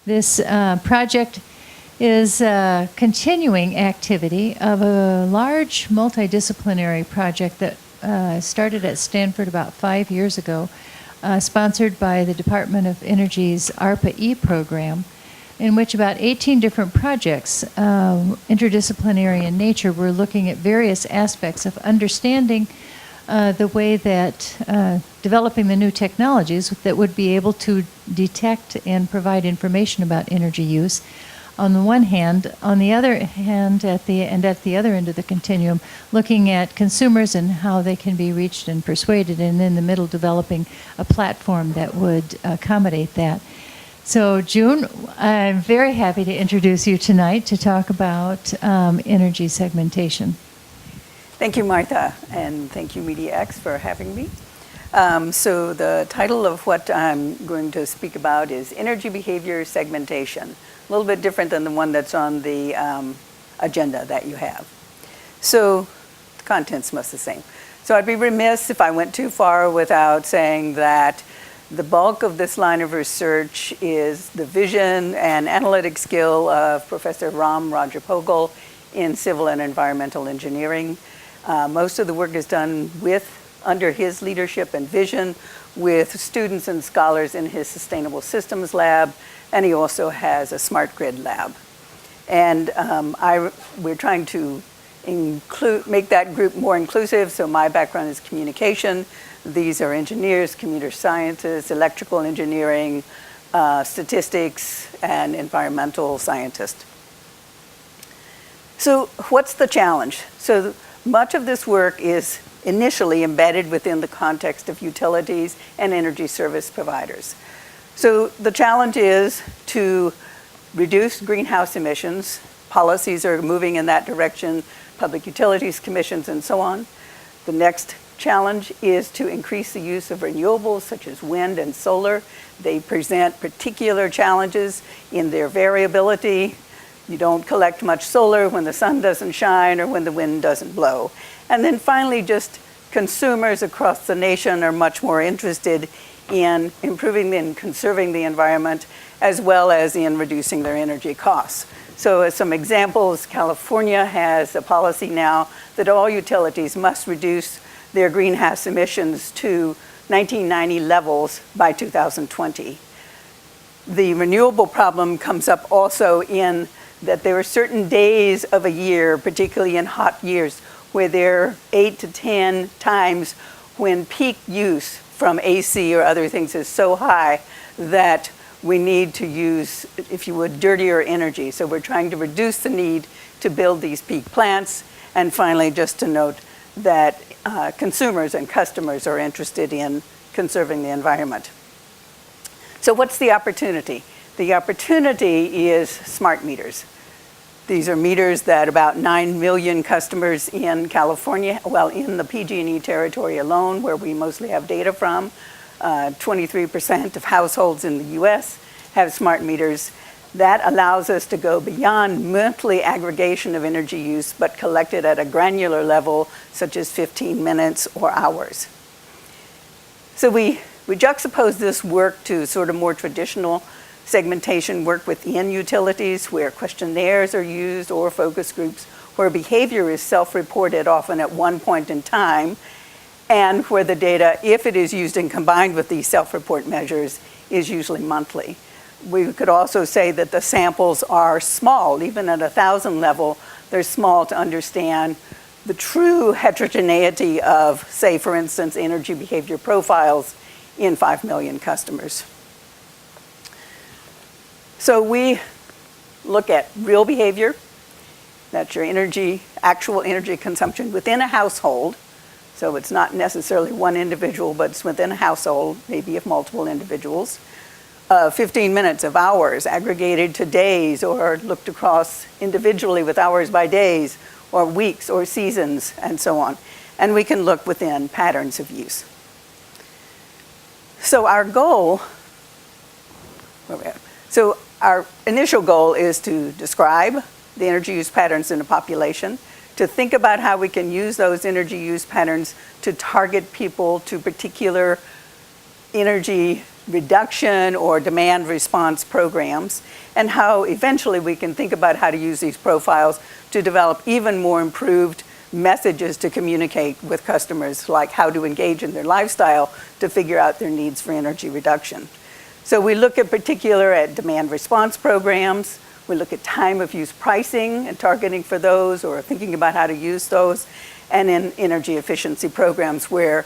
This project is a continuing activity of a large multidisciplinary project that started at Stanford about 5 years ago, sponsored by the Department of Energy's ARPA-E program, in which about 18 different projects, interdisciplinary in nature, were looking at various aspects of understanding the way that developing the new technologies that would be able to detect and provide information about energy use on the one hand, on the other hand, at the other end of the continuum, looking at consumers and how they can be reached and persuaded, and in the middle developing a platform that would accommodate that. So June, I'm very happy to introduce you tonight to talk about energy segmentation. Thank you, Martha, and thank you, mediaX, for having me. So the title of what I'm going to speak about is Energy Behavior Segmentation, a little bit different than the one that's on the agenda that you have. So the content's most the same. So I'd be remiss if I went too far without saying that the bulk of this line of research is the vision and analytic skill of Professor Ram Rajapogul in civil and environmental engineering. Most of the work is done under his leadership and vision with students and scholars in his Sustainable Systems Lab, and he also has a Smart Grid Lab. And we're trying to make that group more inclusive, so my background is communication. These are engineers, computer scientists, electrical engineering, statistics, and environmental scientists. So what's the challenge? So much of this work is initially embedded within the context of utilities and energy service providers. So the challenge is to reduce greenhouse emissions. Policies are moving in that direction, public utilities commissions and so on. The next challenge is to increase the use of renewables such as wind and solar. They present particular challenges in their variability. You don't collect much solar when the sun doesn't shine or when the wind doesn't blow. And then finally, just consumers across the nation are much more interested in improving and conserving the environment as well as in reducing their energy costs. So as some examples, California has a policy now that all utilities must reduce their greenhouse emissions to 1990 levels by 2020. The renewable problem comes up also in that there are certain days of a year, particularly in hot years, where there are 8 to 10 times when peak use from AC or other things is so high that we need to use, if you would, dirtier energy. So we're trying to reduce the need to build these peak plants. And finally, just to note that consumers and customers are interested in conserving the environment. So what's the opportunity? The opportunity is smart meters. These are meters that about 9 million customers in California, well, in the PG&E territory alone, where we mostly have data from, 23% of households in the US have smart meters. That allows us to go beyond monthly aggregation of energy use, but collect it at a granular level, such as 15 minutes or hours. So we juxtapose this work to sort of more traditional segmentation work within utilities, where questionnaires are used or focus groups, where behavior is self-reported often at one point in time, and where the data, if it is used and combined with these self-report measures, is usually monthly. We could also say that the samples are small, even at 1,000 level, they're small to understand the true heterogeneity of, say, for instance, energy behavior profiles in 5 million customers. So we look at real behavior, that's your energy, actual energy consumption within a household. So it's not necessarily one individual, but it's within a household, maybe of multiple individuals. 15 minutes of hours aggregated to days or looked across individually with hours by days or weeks or seasons and so on. And we can look within patterns of use. So our goal, our initial goal is to describe the energy use patterns in a population, to think about how we can use those energy use patterns to target people to particular energy reduction or demand response programs, and how eventually we can think about how to use these profiles to develop even more improved messages to communicate with customers, like how to engage in their lifestyle to figure out their needs for energy reduction. So we look in particular at demand response programs. We look at time of use pricing and targeting for those, or thinking about how to use those, and in energy efficiency programs where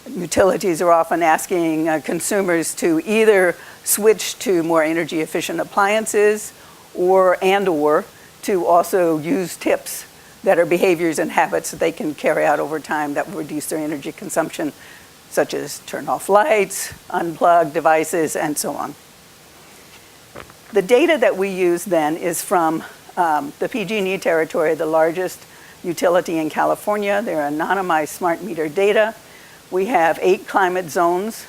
utilities are often asking consumers to either switch to more energy efficient appliances or to also use tips that are behaviors and habits that they can carry out over time that will reduce their energy consumption, such as turn off lights, unplug devices, and so on. The data that we use then is from the PG&E territory, the largest utility in California. They're anonymized smart meter data. We have 8 climate zones.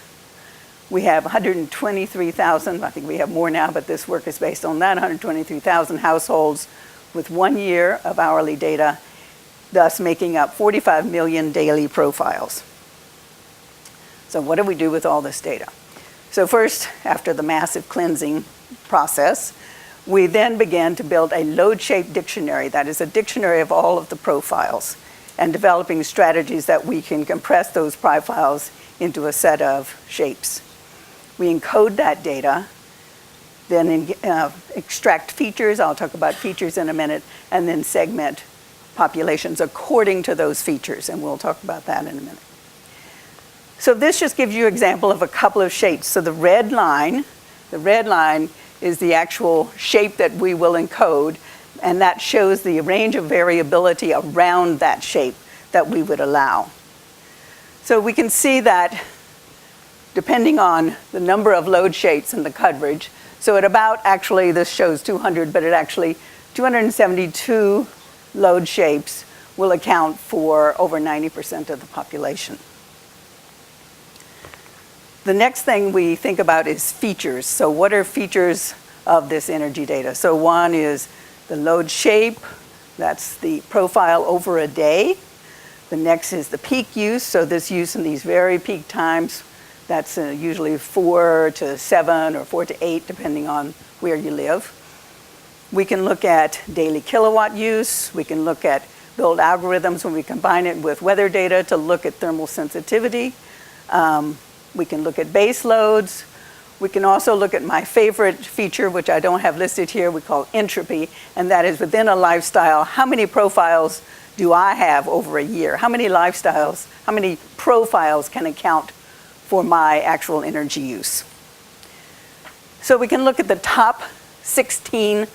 We have 123,000, I think we have more now, but this work is based on that, 123,000 households with 1 year of hourly data, thus making up 45 million daily profiles. So what do we do with all this data? So first, after the massive cleansing process, we then began to build a load-shaped dictionary, that is a dictionary of all of the profiles, and developing strategies that we can compress those profiles into a set of shapes. We encode that data, then extract features, I'll talk about features in a minute, and then segment populations according to those features, and we'll talk about that in a minute. So this just gives you an example of a couple of shapes. So the red line is the actual shape that we will encode, and that shows the range of variability around that shape that we would allow. So we can see that depending on the number of load shapes and the coverage, so at about, actually this shows 200, but it actually 272 load shapes will account for over 90% of the population. The next thing we think about is features. So what are features of this energy data? So one is the load shape, that's the profile over a day. The next is the peak use, so this use in these very peak times, that's usually 4 to 7 or 4 to 8, depending on where you live. We can look at daily kilowatt use. We can build algorithms when we combine it with weather data to look at thermal sensitivity. We can look at base loads. We can also look at my favorite feature, which I don't have listed here, we call entropy, and that is within a lifestyle, how many profiles do I have over a year? How many profiles can account for my actual energy use? So we can look at the top 16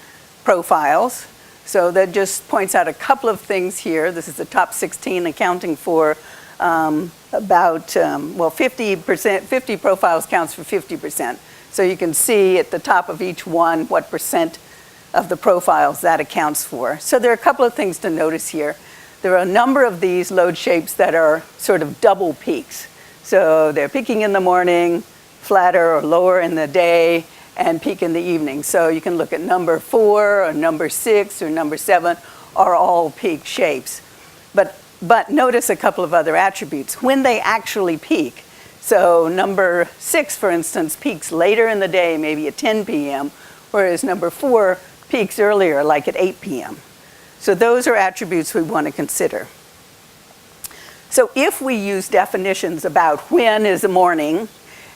profiles. So that just points out a couple of things here. This is the top 16 accounting for about 50%, 50 profiles counts for 50%. So you can see at the top of each one what percent of the profiles that accounts for. So there are a couple of things to notice here. There are a number of these load shapes that are sort of double peaks. So they're peaking in the morning, flatter or lower in the day, and peak in the evening. So you can look at number 4 or number 6 or number 7 are all peak shapes. But notice a couple of other attributes. When they actually peak, so number 6, for instance, peaks later in the day, maybe at 10 p.m., whereas number 4 peaks earlier, like at 8 p.m. So those are attributes we want to consider. So if we use definitions about when is a morning,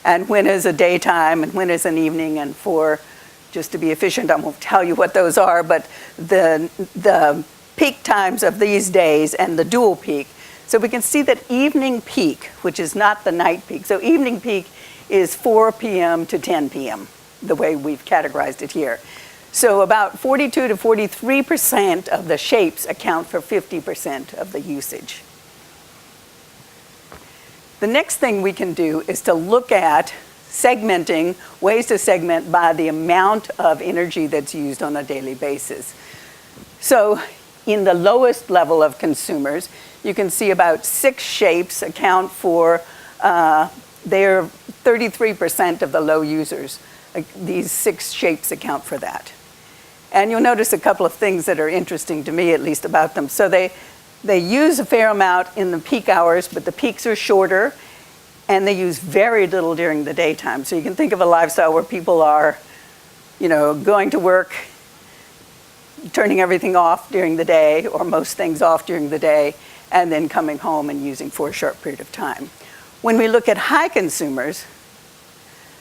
and when is a daytime, and when is an evening, and just to be efficient, I won't tell you what those are, but the peak times of these days and the dual peak. So we can see that evening peak, which is not the night peak, so evening peak is 4 p.m. to 10 p.m., the way we've categorized it here. So about 42 to 43% of the shapes account for 50% of the usage. The next thing we can do is to look at segmenting, ways to segment by the amount of energy that's used on a daily basis. So in the lowest level of consumers, you can see about 6 shapes account for, they're 33% of the low users. These 6 shapes account for that. And you'll notice a couple of things that are interesting to me, at least, about them. So they use a fair amount in the peak hours, but the peaks are shorter. and they use very little during the daytime. So you can think of a lifestyle where people are, going to work, turning everything off during the day, or most things off during the day, and then coming home and using for a short period of time. When we look at high consumers,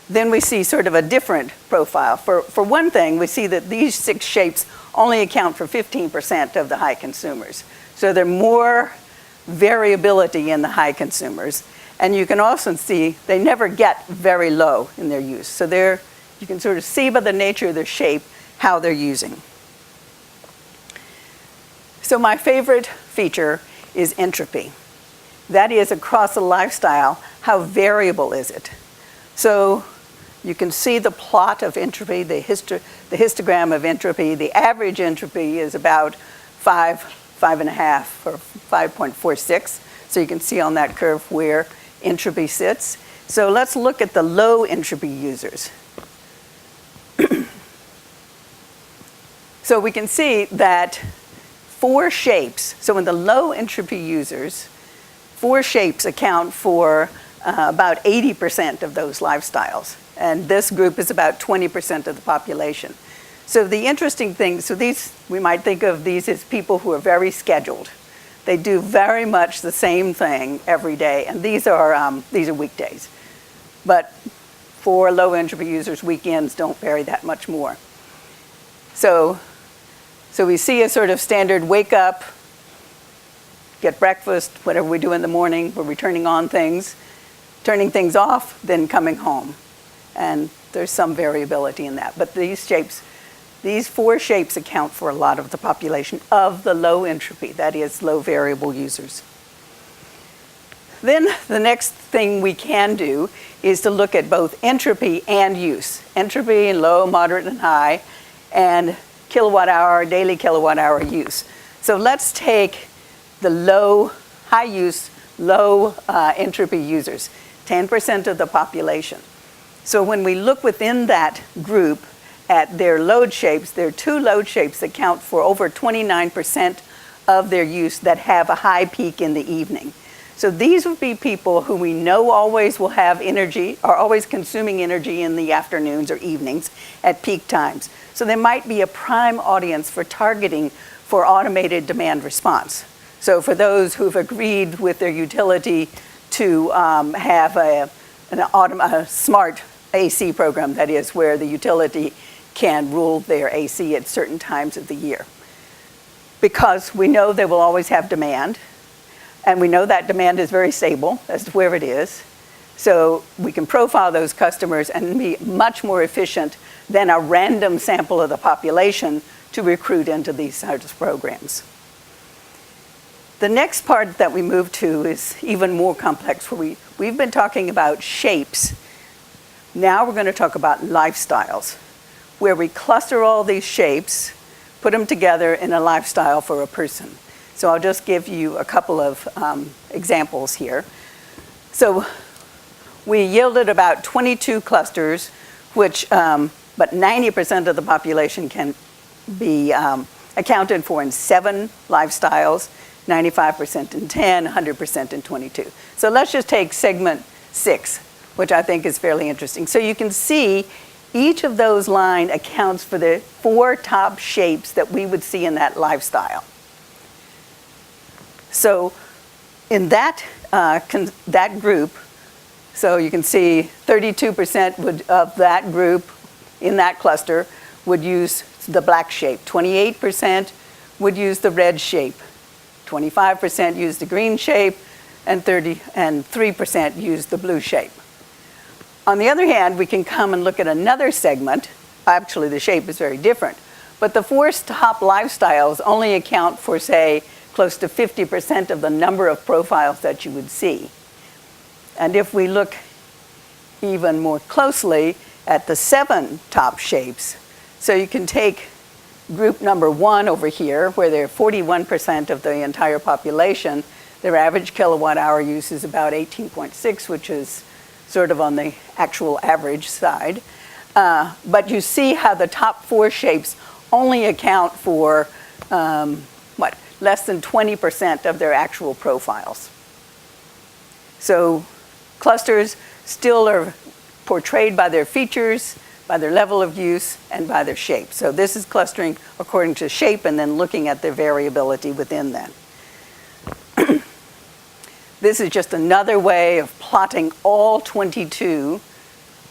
then we see sort of a different profile. For one thing, we see that these 6 shapes only account for 15% of the high consumers. So there's more variability in the high consumers. And you can also see they never get very low in their use. So you can sort of see by the nature of their shape how they're using. So my favorite feature is entropy. That is, across a lifestyle, how variable is it? So you can see the plot of entropy, the histogram of entropy. The average entropy is about 5.5, or 5.46. So you can see on that curve where entropy sits. So let's look at the low entropy users. So we can see that 4 shapes, so in the low entropy users, 4 shapes account for about 80% of those lifestyles. And this group is about 20% of the population. So the interesting thing, so these, we might think of these as people who are very scheduled. They do very much the same thing every day, and these are weekdays. But for low entropy users, weekends don't vary that much more. So we see a sort of standard wake up, get breakfast, whatever we do in the morning, we're returning on things, turning things off, then coming home. And there's some variability in that. But these 4 shapes account for a lot of the population of the low entropy, that is, low variable users. Then the next thing we can do is to look at both entropy and use. Entropy in low, moderate, and high, and kilowatt hour, daily kilowatt hour use. So let's take the high use, low entropy users, 10% of the population. So when we look within that group at their load shapes, there are 2 load shapes that count for over 29% of their use that have a high peak in the evening. So these would be people who we know always will have energy, are always consuming energy in the afternoons or evenings at peak times. So they might be a prime audience for targeting for automated demand response. So for those who've agreed with their utility to have a smart AC program, that is, where the utility can rule their AC at certain times of the year. Because we know they will always have demand, and we know that demand is very stable as to where it is. So we can profile those customers and be much more efficient than a random sample of the population to recruit into these sorts of programs. The next part that we move to is even more complex, where we've been talking about shapes. Now we're going to talk about lifestyles, where we cluster all these shapes, put them together in a lifestyle for a person. So I'll just give you a couple of examples here. So we yielded about 22 clusters, which, but 90% of the population can be accounted for in 7 lifestyles, 95% in 10, 100% in 22. So let's just take segment 6, which I think is fairly interesting. So you can see each of those lines accounts for the 4 top shapes that we would see in that lifestyle. So in that group, so you can see 32% of that group in that cluster would use the black shape. 28% would use the red shape. 25% use the green shape, and 3% use the blue shape. On the other hand, we can come and look at another segment. Actually, the shape is very different. But the 4 top lifestyles only account for, say, close to 50% of the number of profiles that you would see. And if we look even more closely at the 7 top shapes, so you can take group number 1 over here, where they're 41% of the entire population. Their average kilowatt hour use is about 18.6, which is sort of on the actual average side. But you see how the top 4 shapes only account for, less than 20% of their actual profiles. So clusters still are portrayed by their features, by their level of use, and by their shape. So this is clustering according to shape and then looking at their variability within that. This is just another way of plotting all 22.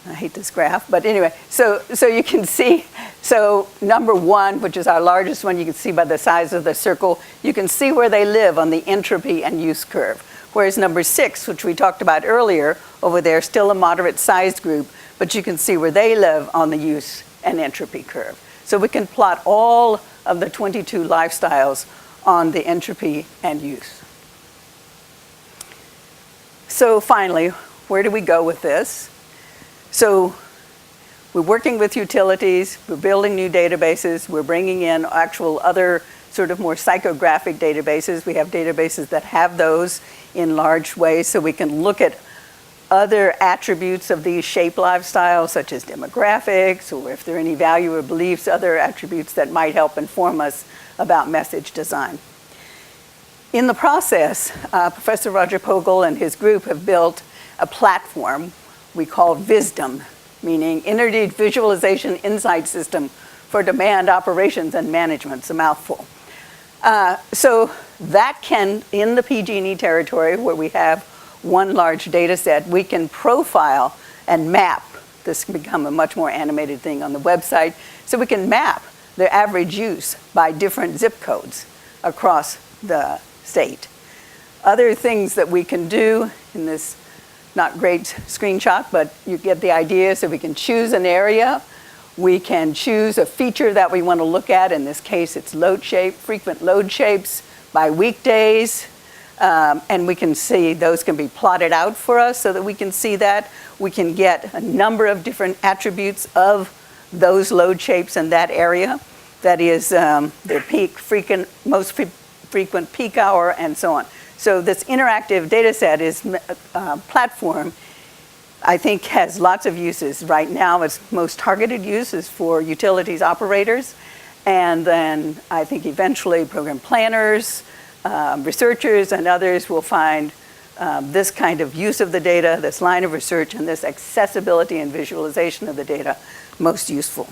I hate this graph, but anyway, so you can see, so number 1, which is our largest one, you can see by the size of the circle, you can see where they live on the entropy and use curve. Whereas number 6, which we talked about earlier, over there, still a moderate sized group, but you can see where they live on the use and entropy curve. So we can plot all of the 22 lifestyles on the entropy and use. So finally, where do we go with this? So we're working with utilities, we're building new databases, we're bringing in actual other sort of more psychographic databases. We have databases that have those in large ways, so we can look at other attributes of these shape lifestyles, such as demographics, or if there are any value or beliefs, other attributes that might help inform us about message design. In the process, Professor Roger Pogel and his group have built a platform we call VISDOM, meaning Integrated Visualization Insight System for Demand Operations and Management. It's a mouthful. So that can, in the PG&E territory where we have one large data set, we can profile and map. This can become a much more animated thing on the website. So we can map their average use by different zip codes across the state. Other things that we can do in this not great screenshot, but you get the idea. So we can choose an area. We can choose a feature that we want to look at. In this case, it's load shape, frequent load shapes by weekdays. And we can see those can be plotted out for us so that we can see that. We can get a number of different attributes of those load shapes in that area. That is their peak, most frequent peak hour, and so on. So this interactive data set platform, I think, has lots of uses. Right now, its most targeted use is for utilities operators. And then I think eventually program planners, researchers, and others will find this kind of use of the data, this line of research, and this accessibility and visualization of the data most useful.